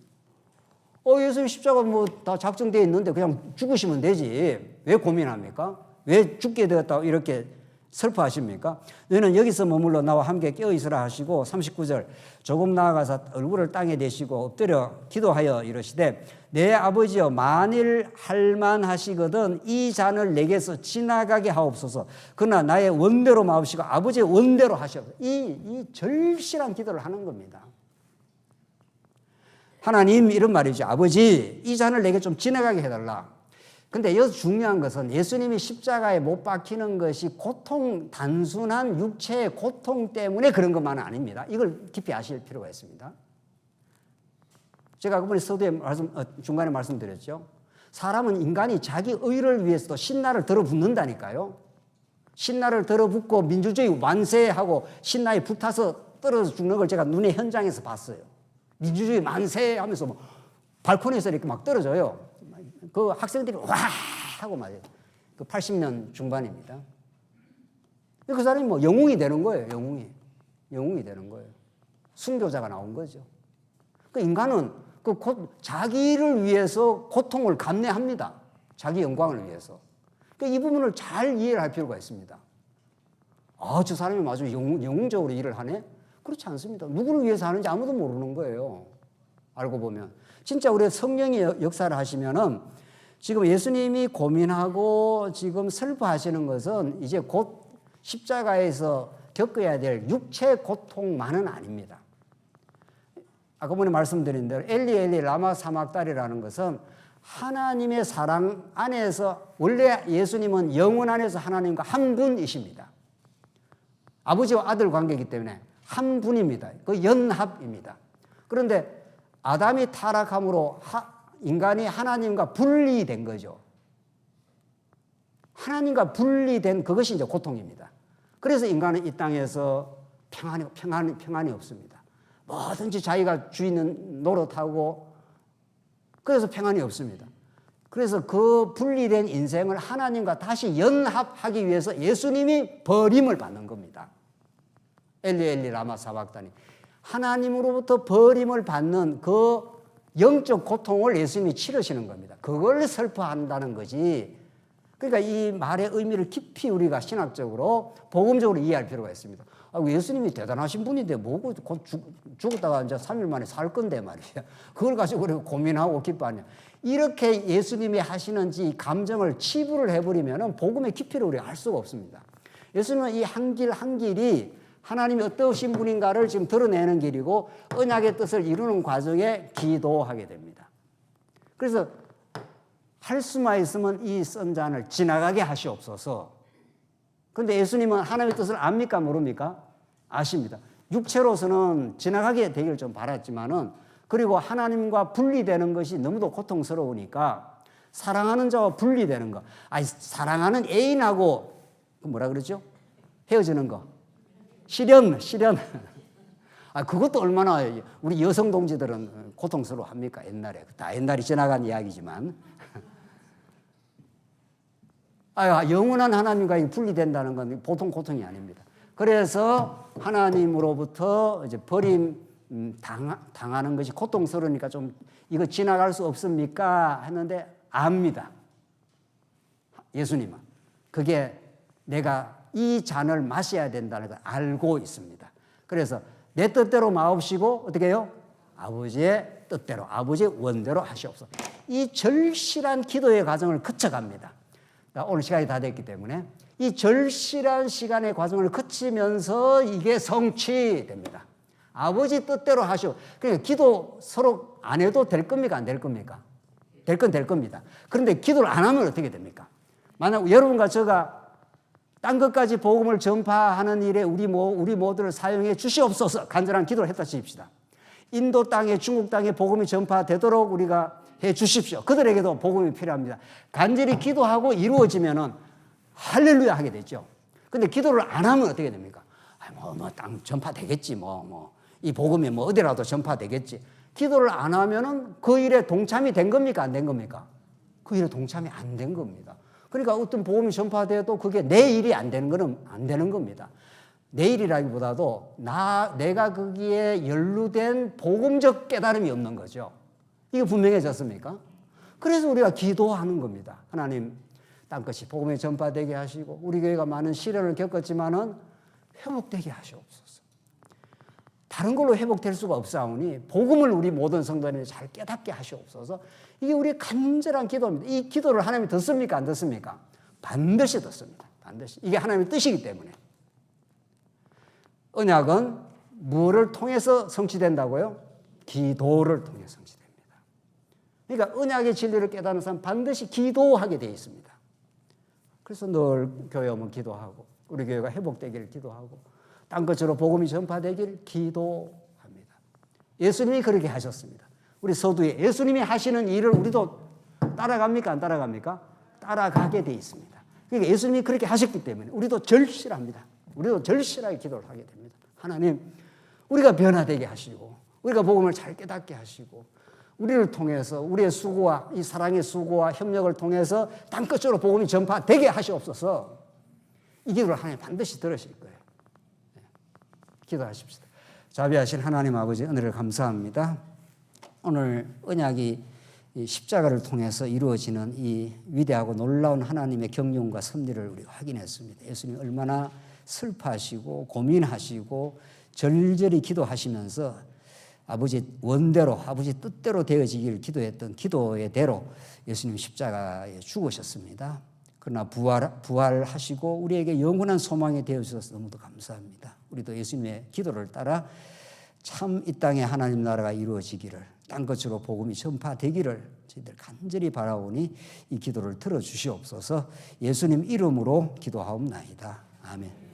예수님 십자가 뭐 다 작정되어 있는데 그냥 죽으시면 되지. 왜 고민합니까? 왜 죽게 되었다고 이렇게 슬퍼하십니까? 너희는 여기서 머물러 나와 함께 깨어있으라 하시고 39절 조금 나아가서 얼굴을 땅에 대시고 엎드려 기도하여 이르시되 내 아버지여 만일 할만하시거든 이 잔을 내게서 지나가게 하옵소서. 그러나 나의 원대로 마옵시고 아버지의 원대로 하시옵소서. 이 절실한 기도를 하는 겁니다. 하나님 이런 말이죠. 아버지 이 잔을 내게 좀 지나가게 해달라. 근데 여기서 중요한 것은 예수님이 십자가에 못 박히는 것이 단순한 육체의 고통 때문에 그런 것만은 아닙니다. 이걸 깊이 아실 필요가 있습니다. 제가 그번에 서두에 중간에 말씀드렸죠. 사람은 인간이 자기 의를 위해서도 신나를 들어붙는다니까요. 신나를 들어붙고 민주주의 만세하고 신나에 붙어서 떨어져 죽는 걸 제가 눈에 현장에서 봤어요. 민주주의 만세 하면서 뭐 발코니에서 이렇게 막 떨어져요. 그 학생들이 와 하고 말이에요. 그 80년 중반입니다. 그 사람이 뭐 영웅이 되는 거예요. 영웅이 되는 거예요. 순교자가 나온 거죠. 그 인간은 자기를 위해서 고통을 감내합니다. 자기 영광을 위해서. 이 부분을 잘 이해를 할 필요가 있습니다. 저 사람이 아주 영웅적으로 일을 하네? 그렇지 않습니다. 누구를 위해서 하는지 아무도 모르는 거예요. 알고 보면. 진짜 우리 성령이 역사를 하시면은 지금 예수님이 고민하고 지금 슬퍼하시는 것은 이제 곧 십자가에서 겪어야 될 육체 고통만은 아닙니다. 아까 전에 말씀드린 대로 엘리 엘리 라마 사막달이라는 것은 하나님의 사랑 안에서 원래 예수님은 영혼 안에서 하나님과 한 분이십니다. 아버지와 아들 관계이기 때문에 한 분입니다. 그 연합입니다. 그런데 아담이 타락함으로 인간이 하나님과 분리된 거죠. 하나님과 분리된 그것이 이제 고통입니다. 그래서 인간은 이 땅에서 평안이 없습니다. 뭐든지 자기가 주인 노릇하고 그래서 평안이 없습니다. 그래서 그 분리된 인생을 하나님과 다시 연합하기 위해서 예수님이 버림을 받는 겁니다. 엘리 엘리 라마 사박다니. 하나님으로부터 버림을 받는 그 영적 고통을 예수님이 치르시는 겁니다. 그걸 슬퍼한다는 거지. 그러니까 이 말의 의미를 깊이 우리가 신학적으로 복음적으로 이해할 필요가 있습니다. 예수님이 대단하신 분인데 뭐고 곧 죽었다가 이제 3일 만에 살 건데 말이야. 그걸 가지고 우리가 고민하고 기뻐하냐. 이렇게 예수님이 하시는지 감정을 치부를 해버리면 복음의 깊이를 우리가 알 수가 없습니다. 예수님은 이 한 길 한 길이 하나님이 어떠신 분인가를 지금 드러내는 길이고 언약의 뜻을 이루는 과정에 기도하게 됩니다. 그래서 할 수만 있으면 이 선잔을 지나가게 하시옵소서. 그런데 예수님은 하나님의 뜻을 압니까 모릅니까? 아십니다. 육체로서는 지나가게 되기를 좀 바랐지만은 그리고 하나님과 분리되는 것이 너무도 고통스러우니까 사랑하는 자와 분리되는 거. 사랑하는 애인하고 뭐라 그러죠? 헤어지는 거. 실연. 그것도 얼마나 우리 여성 동지들은 고통스러워 합니까? 옛날에. 다 옛날이 지나간 이야기지만. 영원한 하나님과 분리된다는 건 보통 고통이 아닙니다. 그래서 하나님으로부터 이제 버림 당하는 것이 고통스러우니까 좀 이거 지나갈 수 없습니까? 했는데 압니다. 예수님은. 그게 내가 이 잔을 마셔야 된다는 걸 알고 있습니다. 그래서 내 뜻대로 마옵시고 어떻게 해요? 아버지의 뜻대로, 아버지의 원대로 하시옵소서. 이 절실한 기도의 과정을 거쳐갑니다. 오늘 시간이 다 됐기 때문에 이 절실한 시간의 과정을 거치면서 이게 성취됩니다. 아버지 뜻대로 하시오. 그러니까 기도 서로 안 해도 될 겁니까? 안 될 겁니까? 될 건 될 겁니다. 그런데 기도를 안 하면 어떻게 됩니까? 만약 여러분과 제가 딴 것까지 복음을 전파하는 일에 우리 모두를 사용해 주시옵소서 간절한 기도를 했다 칩시다. 인도 땅에 중국 땅에 복음이 전파되도록 우리가 해 주십시오. 그들에게도 복음이 필요합니다. 간절히 기도하고 이루어지면은 할렐루야 하게 되죠. 근데 기도를 안 하면 어떻게 됩니까? 땅 전파되겠지. 이 복음이 어디라도 전파되겠지. 기도를 안 하면은 그 일에 동참이 된 겁니까? 안 된 겁니까? 그 일에 동참이 안 된 겁니다. 그러니까 어떤 복음이 전파돼도 그게 내 일이 안 되는 거는 안 되는 겁니다. 내 일이라기보다도 내가 거기에 연루된 복음적 깨달음이 없는 거죠. 이게 분명해졌습니까? 그래서 우리가 기도하는 겁니다. 하나님, 땅끝이 복음에 전파되게 하시고 우리 교회가 많은 시련을 겪었지만은 회복되게 하시옵소서. 다른 걸로 회복될 수가 없사오니 복음을 우리 모든 성도들이 잘 깨닫게 하시옵소서. 이게 우리의 간절한 기도입니다. 이 기도를 하나님이 듣습니까? 안 듣습니까? 반드시 듣습니다. 반드시. 이게 하나님의 뜻이기 때문에. 언약은 무엇을 통해서 성취된다고요? 기도를 통해 성취됩니다. 그러니까 언약의 진리를 깨닫는 사람 반드시 기도하게 되어 있습니다. 그래서 늘 교회 오면 기도하고 우리 교회가 회복되기를 기도하고 땅끝으로 복음이 전파되기를 기도합니다. 예수님이 그렇게 하셨습니다. 우리 서두에 예수님이 하시는 일을 우리도 따라갑니까? 안 따라갑니까? 따라가게 되어 있습니다. 그러니까 예수님이 그렇게 하셨기 때문에 우리도 절실합니다. 우리도 절실하게 기도를 하게 됩니다. 하나님, 우리가 변화되게 하시고 우리가 복음을 잘 깨닫게 하시고 우리를 통해서 우리의 수고와 이 사랑의 수고와 협력을 통해서 땅끝으로 복음이 전파되게 하시옵소서. 이 기도를 하나님 반드시 들으실 거예요. 네. 기도하십시다. 자비하신 하나님 아버지 은혜를 감사합니다. 오늘 언약이 십자가를 통해서 이루어지는 이 위대하고 놀라운 하나님의 경륜과 섭리를 우리가 확인했습니다. 예수님 얼마나 슬퍼하시고 고민하시고 절절히 기도하시면서 아버지 원대로 아버지 뜻대로 되어지기를 기도했던 기도의 대로 예수님 십자가에 죽으셨습니다. 그러나 부활하시고 우리에게 영원한 소망이 되어주셔서 너무도 감사합니다. 우리도 예수님의 기도를 따라 참 이 땅에 하나님 나라가 이루어지기를 땅끝으로 복음이 전파되기를 저희들 간절히 바라오니 이 기도를 들어주시옵소서. 예수님 이름으로 기도하옵나이다. 아멘.